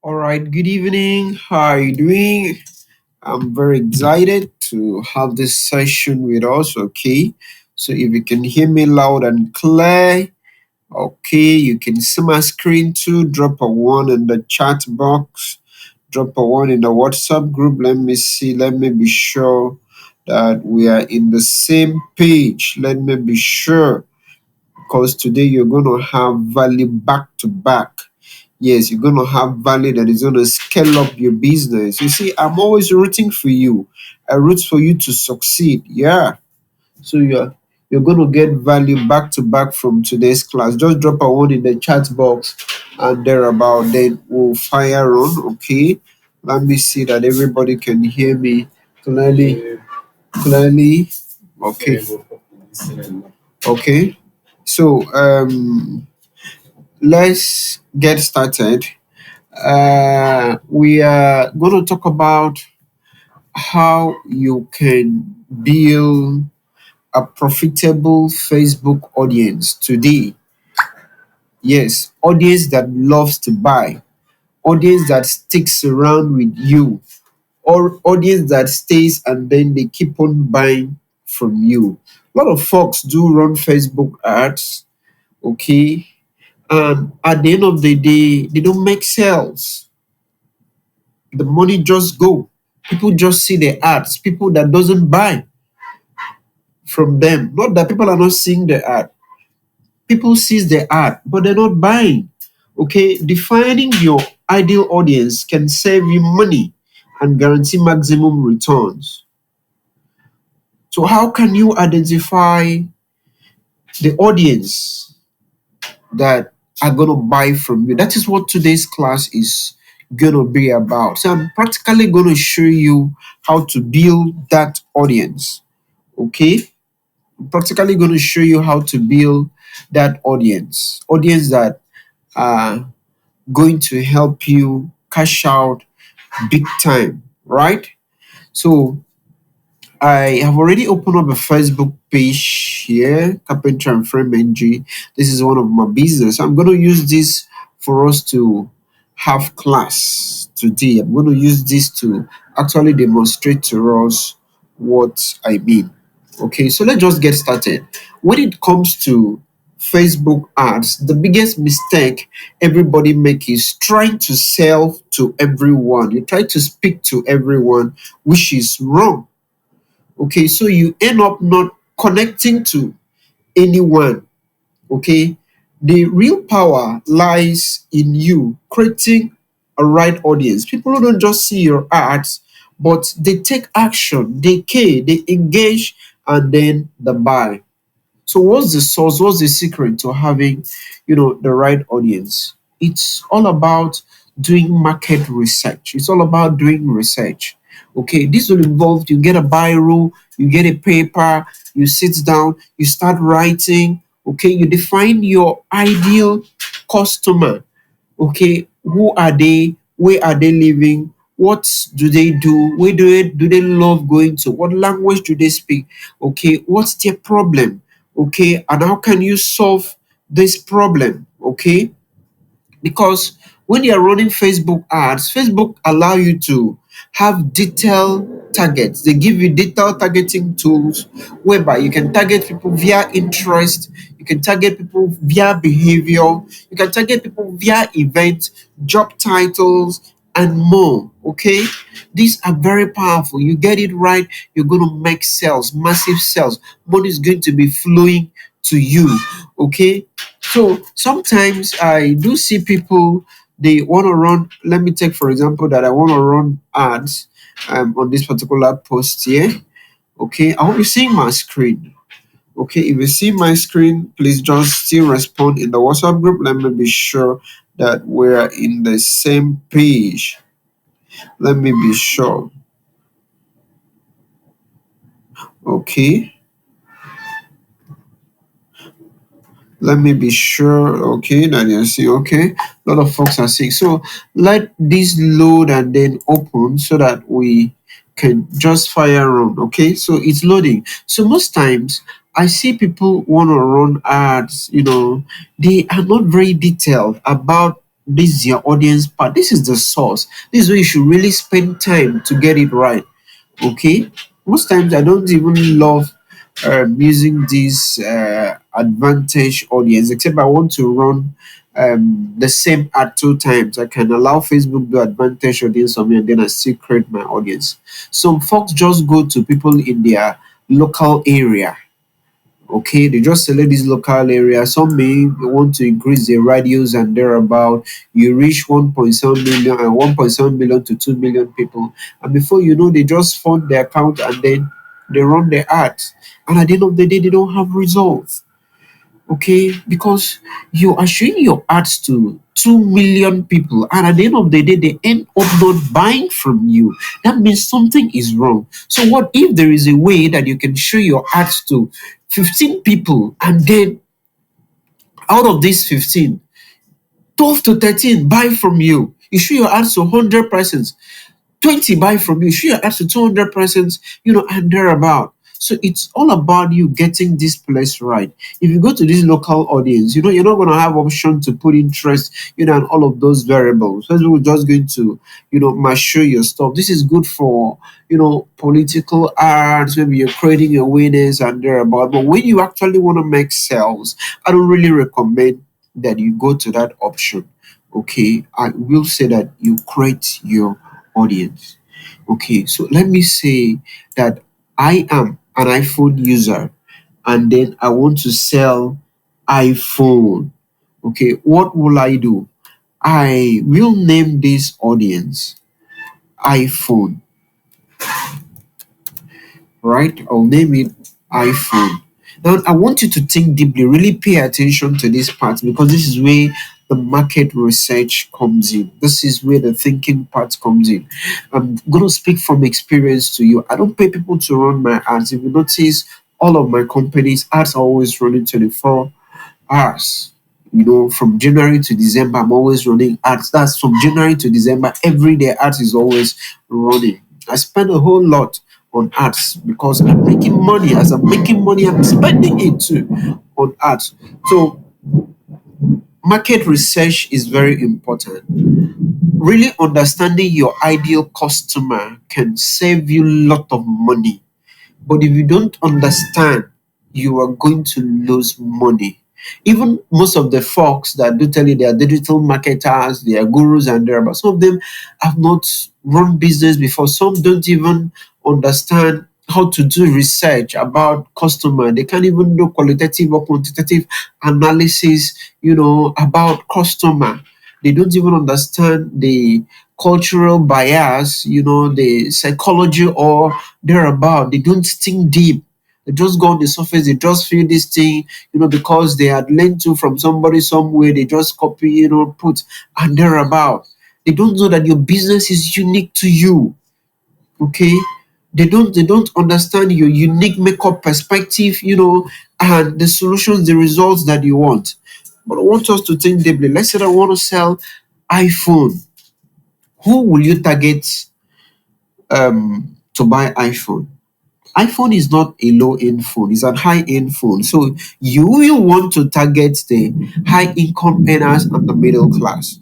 All right, good evening. How are you doing? I'm very excited to have this session with us. Okay, so if you can hear me loud and clear, okay, you can see my screen too. Drop a one in the chat box, drop a one in the WhatsApp group. Let me see, let me be sure that we are in the same page. Let me be sure because today you're going to have value back to back. Yes, you're going to have value that is going to scale up your business. You see, I'm always rooting for you. I root for you to succeed. Yeah. So you're going to get value back to back from today's class. Just drop a one in the chat box and thereabout. Then we'll fire on. Okay. Let me see that everybody can hear me clearly. Clearly. Okay. Okay. So let's get started. We are going to talk about how you can build a profitable Facebook audience today. Yes, audience that loves to buy, audience that sticks around with you, or audience that stays and then they keep on buying from you. A lot of folks do run Facebook ads, okay, and at the end of the day, they don't make sales. The money just go. People just see the ads. People that doesn't buy from them. Not that people are not seeing the ad. People sees the ad, but they're not buying. Okay, defining your ideal audience can save you money and guarantee maximum returns. So how can you identify the audience that are going to buy from you? That is what today's class is going to be about. So I'm practically going to show you how to build that audience. Okay, I'm practically going to show you how to build that audience that are going to help you cash out big time, right? So I have already opened up a Facebook page here, Carpenter and Frame NG. This is one of my business. I'm going to use this for us to have class today. I'm going to use this to actually demonstrate to us what I mean. Okay, so let's just get started. When it comes to Facebook ads, the biggest mistake everybody makes is trying to sell to everyone. You try to speak to everyone, which is wrong. Okay, so you end up not connecting to anyone. Okay, the real power lies in you creating a right audience. People who don't just see your ads, but they take action, they care, they engage, and then they buy. So what's the source? What's the secret to having, the right audience? It's all about doing market research. It's all about doing research. Okay, this will involve you get a biro, you get a paper, you sit down, you start writing. Okay, you define your ideal customer. Okay, who are they? Where are they living? What do they do? Where do they love going to? What language do they speak? Okay, what's their problem? Okay, and how can you solve this problem? Okay, because when you're running Facebook ads, Facebook allow you to have detailed targets. They give you detailed targeting tools whereby you can target people via interest, you can target people via behavior, you can target people via events, job titles, and more. Okay, these are very powerful. You get it right, you're going to make sales, massive sales. Money is going to be flowing to you. Okay, so sometimes I do see people they want to run. Let me take for example that I want to run ads on this particular post here. Okay, I hope you're seeing my screen. Okay, if you see my screen, please just still respond in the WhatsApp group. Let me be sure that we're in the same page. Let me be sure. Okay. Let me be sure. Okay, that you see. Okay, a lot of folks are saying so. Let this load and then open so that we can just fire on. Okay, so it's loading. So most times I see people want to run ads. They are not very detailed about this is your audience part. This is the source. This is where you should really spend time to get it right. Okay, most times I don't even love using this advantage audience, except I want to run the same ad 2 times. I can allow Facebook do advantage audience on me, and then I still create my audience. Some folks just go to people in their local area. Okay, they just select this local area. Some may want to increase their radius and thereabout. You reach 1.7 million and 1.7 million to 2 million people. And before you know, they just fund their account and then they run their ads. And at the end of the day, they don't have results. Okay, because you are showing your ads to 2 million people, and at the end of the day they end up not buying from you. That means something is wrong. So what if there is a way that you can show your ads to 15 people, and then out of these 15, 12 to 13 buy from you? You show your ads to 100 persons, 20 buy from you, sure, up to 200%, and thereabout. So it's all about you getting this place right. If you go to this local audience, you're not going to have option to put interest, and all of those variables. So we're just going to, mature your stuff. This is good for, political ads, maybe you're creating awareness and thereabout. But when you actually want to make sales, I don't really recommend that you go to that option. Okay, I will say that you create your audience. Okay, so let me say that I am an iPhone user and then I want to sell iPhone. Okay, what will I do? I will name this audience iPhone, right? I'll name it iPhone. Now, I want you to think deeply, really pay attention to this part because this is where the market research comes in. This is where the thinking part comes in. I'm going to speak from experience to you. I don't pay people to run my ads. If you notice, all of my companies' ads are always running 24 hours. From January to December, I'm always running ads. That's from January to December. Every day, ads is always running. I spend a whole lot on ads because I'm making money. As I'm making money, I'm spending it too on ads. So, market research is very important. Really understanding your ideal customer can save you a lot of money. But if you don't understand, you are going to lose money. Even most of the folks that do tell you they are digital marketers, they are gurus and there, but some of them have not run business before. Some don't even understand how to do research about customer. They can't even do qualitative or quantitative analysis, about customer. They don't even understand the cultural bias, the psychology or thereabout. They don't think deep. They just go on the surface. They just feel this thing, because they had learned to from somebody somewhere. They just copy, put and thereabout. They don't know that your business is unique to you. Okay, they don't understand your unique makeup perspective, and the solutions, the results that you want. But I want us to think deeply. Let's say I want to sell iPhone. Who will you target to buy iPhone? iPhone is not a low-end phone, it's a high-end phone. So you will want to target the high income earners and the middle class.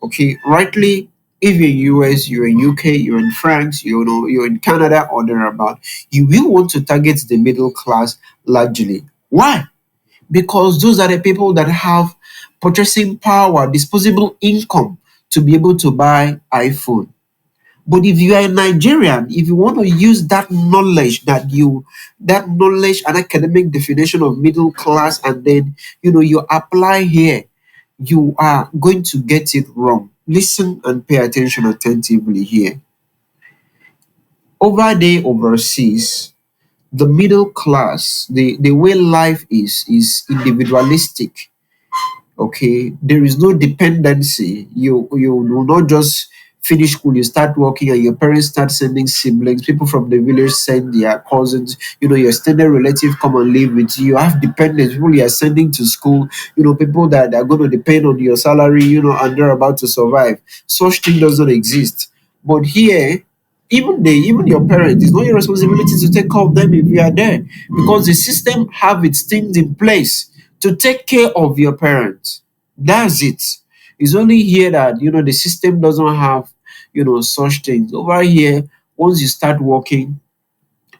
Okay, rightly, if you're in US, you're in UK, you're in France, you're in Canada or thereabout, you will want to target the middle class largely. Why? Because those are the people that have purchasing power, disposable income to be able to buy iPhone. But if you are a Nigerian, if you want to use that knowledge and academic definition of middle class, and then you apply here, you are going to get it wrong. Listen and pay attention attentively here. Over there overseas, the middle class, the way life is individualistic. Okay, there is no dependency. You will not just finish school, you start working, and your parents start sending siblings. People from the village send their cousins. Your extended relative come and live with you. You have dependents, people you are sending to school. People that are going to depend on your salary, and they're about to survive. Such thing doesn't exist. But here, even your parents, it's not your responsibility to take care of them if you are there, because the system have its things in place to take care of your parents. That's it. It's only here that the system doesn't have such things. Over here, once you start working,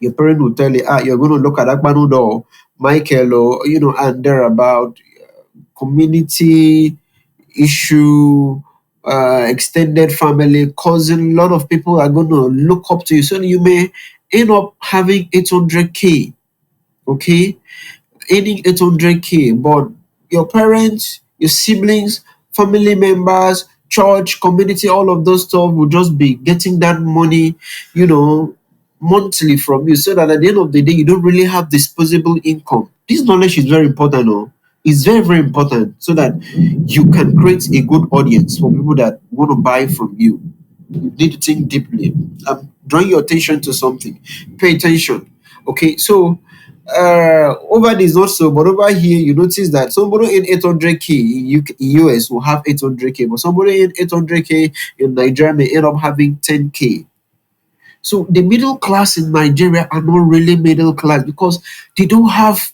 your parent will tell you, you're going to look at Akpanu or Michael or and thereabout. Community issue, extended family, cousin, a lot of people are going to look up to you. So you may end up having 800K, okay? Earning 800K, but your parents, your siblings, family members, church, community, all of those stuff will just be getting that money, you know, monthly from you, so that at the end of the day, you don't really have disposable income. This knowledge is very important, oh. It's very, very important so that you can create a good audience for people that want to buy from you. You need to think deeply. I'm drawing your attention to something. Pay attention. Okay, so over this not so, but over here you notice that somebody in 800K in US will have 800K, but somebody in 800K in Nigeria may end up having 10K. So the middle class in Nigeria are not really middle class because they don't have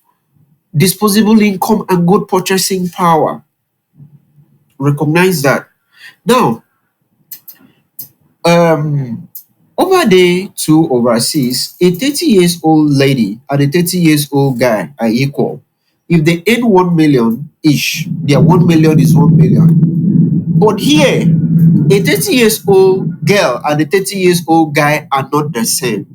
disposable income and good purchasing power. Recognize that. Now, um, over there to overseas, a 30 years old lady and a 30 years old guy are equal. If they earn 1 million each, their 1 million is 1 million. But here, a 30 years old girl and a 30 years old guy are not the same.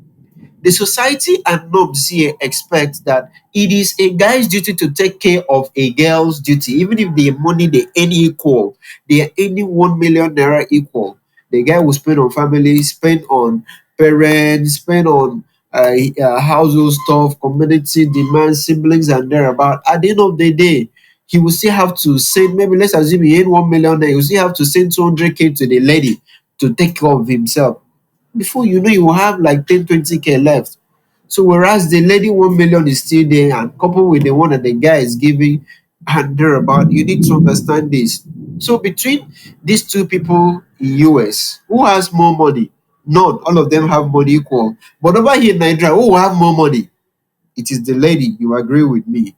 The society and norms here expect that it is a guy's duty to take care of a girl's duty, even if the money they earn equal, they are earning 1 million naira equal. The guy will spend on family, spend on parents, spend on household stuff, community demands, siblings, and thereabout. At the end of the day, he will still have to send, maybe let's assume he earned 1 million, he will still have to send 200K to the lady to take care of himself. Before you know, you will have like 10, 20K left. So whereas the lady 1 million is still there, and coupled with the one that the guy is giving and thereabout, you need to understand this. So between these two people in US, who has more money? None. All of them have money equal. But over here in Nigeria, who will have more money? It is the lady. You agree with me?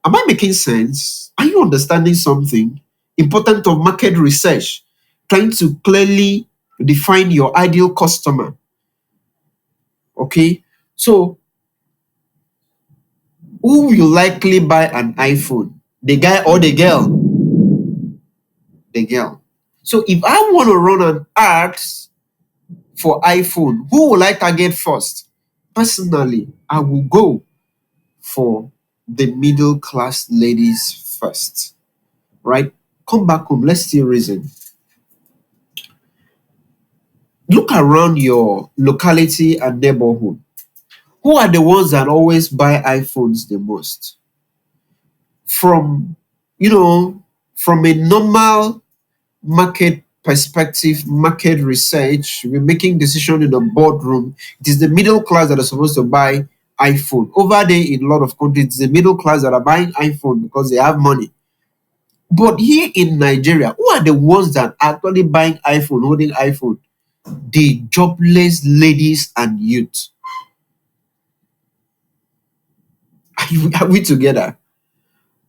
Am I making sense? Are you understanding something? Important of market research, trying to clearly define your ideal customer. Okay, so who will likely buy an iPhone? The guy or the girl? The girl. So if I want to run an ad for iPhone, who will I target first? Personally, I will go for the middle class ladies first. Right? Come back home. Let's still reason. Look around your locality and neighborhood. Who are the ones that always buy iPhones the most? From, you know, from a normal market perspective, market research, we're making decision in the boardroom. It is the middle class that are supposed to buy iPhone. Over there in a lot of countries, it's the middle class that are buying iPhone because they have money. But here in Nigeria, who are the ones that are actually buying iPhone, holding iPhone? The jobless ladies and youth. Are we together?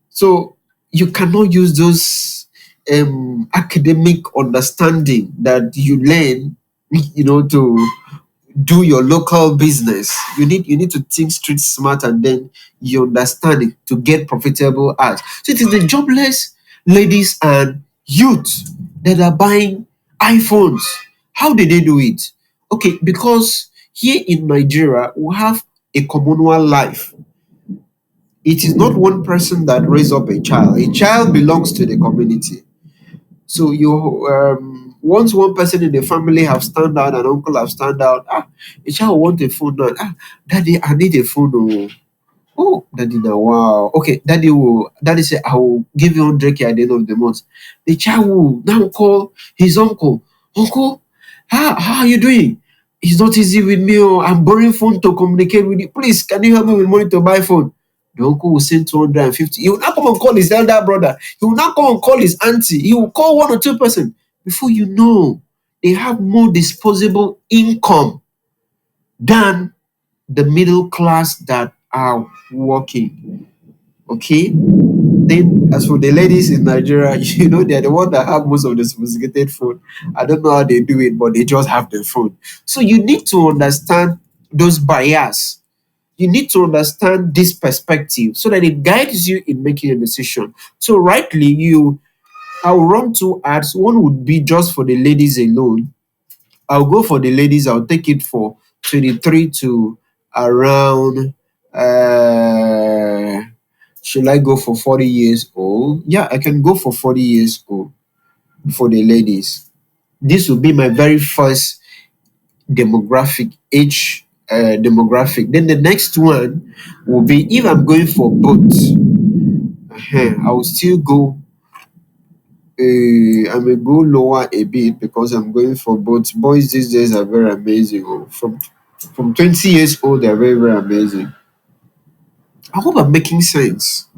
So you cannot use those academic understanding that you learn, to do your local business. You need to think street smart, and then you understand it to get profitable ads. So it is the jobless ladies and youth that are buying iPhones. How did they do it? Okay, because here in Nigeria we have a communal life. It is not one person that raise up a child. A child belongs to the community. So you once one person in the family have stand out, an uncle have stand out, a child want a phone now. Daddy, I need a phone. Oh, oh, daddy now, wow. Okay, daddy say I will give you 100K at the end of the month. The child will now call his uncle. Uncle, how are you doing? It's not easy with me. Oh, I'm borrowing phone to communicate with you. Please, can you help me with money to buy phone? The uncle will send 250. He will not come and call his elder brother. He will not come and call his auntie. He will call one or two person. Before you know, they have more disposable income than the middle class that are working. Okay? Then, as for the ladies in Nigeria, they're the one that have most of the sophisticated phone. I don't know how they do it, but they just have the phone. So you need to understand those bias. You need to understand this perspective so that it guides you in making a decision. So rightly, I'll run two ads. One would be just for the ladies alone. I'll go for the ladies. I'll take it for 23 to around. Uh, should I go for 40 years old? Yeah, I can go for 40 years old for the ladies. This will be my very first demographic age demographic. Then the next one will be if I'm going for both. I will still go. I may go lower a bit because I'm going for both. Boys these days are very amazing. From 20 years old, they're very, very amazing. I hope I'm making sense.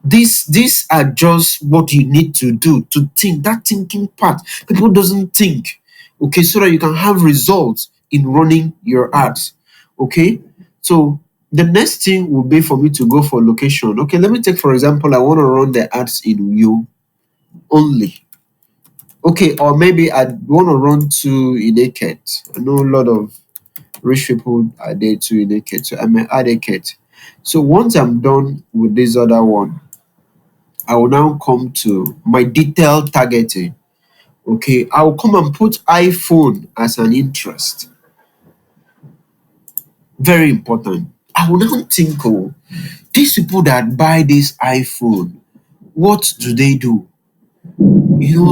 These are just what you need to do to think. That thinking part, people doesn't think. Okay, so that you can have results in running your ads. Okay, so the next thing will be for me to go for location. Okay, let me take for example, I want to run the ads in you only. Okay, or maybe I want to run to Naked. I know a lot of rich people are there to Naked, so I may add Naked. So once I'm done with this other one, I will now come to my detailed targeting. Okay, I will come and put iPhone as an interest. Very important. I will now think, oh, these people that buy this iPhone, what do they do?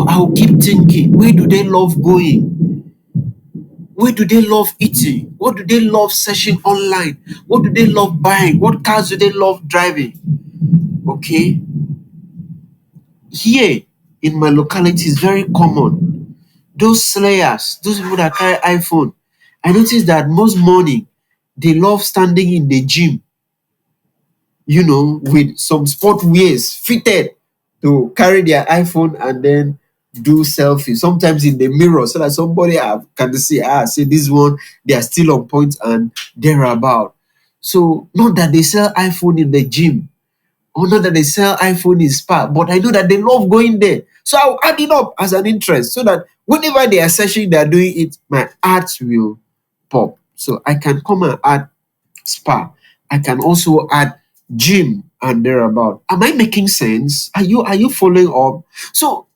I'll keep thinking, where do they love going? Where do they love eating? What do they love searching online? What do they love buying? What cars do they love driving? Okay. Here in my locality is very common. Those slayers, those people that carry iPhone, I noticed that most morning they love standing in the gym, with some sport wears fitted to carry their iPhone and then do selfies, sometimes in the mirror, so that somebody can see, say this one, they are still on point and thereabout. So, not that they sell iPhone in the gym, or not that they sell iPhone in Spa, but I know that they love going there. So I'll add it up as an interest so that whenever they are searching, they are doing it, my ads will pop. So I can come and add Spa. I can also add gym and thereabout. Am I making sense? Are you following up? So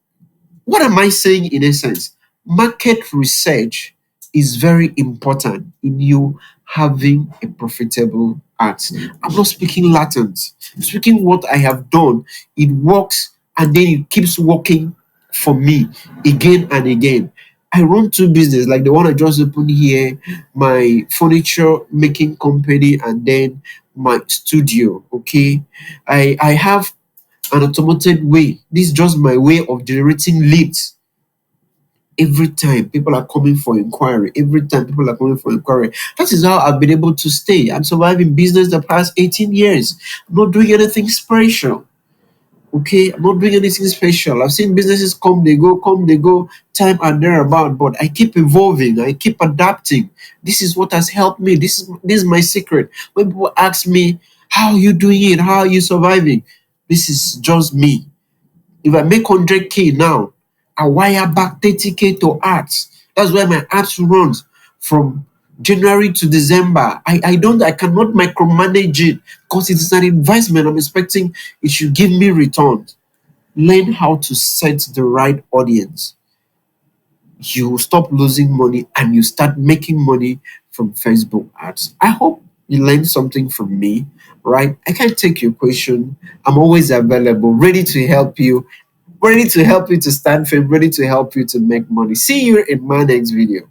what am I saying in essence? Market research is very important in you having a profitable ads. I'm not speaking latent. I'm speaking what I have done. It works and then it keeps working for me again and again. I run two businesses like the one I just opened here, my furniture making company, and then my studio. Okay. I have an automated way. This is just my way of generating leads. Every time people are coming for inquiry, that is how I've been able to stay and survive in business the past 18 years. I'm not doing anything special. Okay, I'm not doing anything special. I've seen businesses come, they go, time and thereabout, but I keep evolving, I keep adapting. This is what has helped me. This is my secret. When people ask me, how are you doing it? How are you surviving? This is just me. If I make 100K now, I wire back 30K to ads. That's why my ads runs from January to December. I cannot micromanage it because it is an investment. I'm expecting it should give me returns. Learn how to set the right audience. You stop losing money and you start making money from Facebook ads. I hope you learned something from me, right? I can take your question. I'm always available, ready to help you to stand firm, ready to help you to make money. See you in my next video.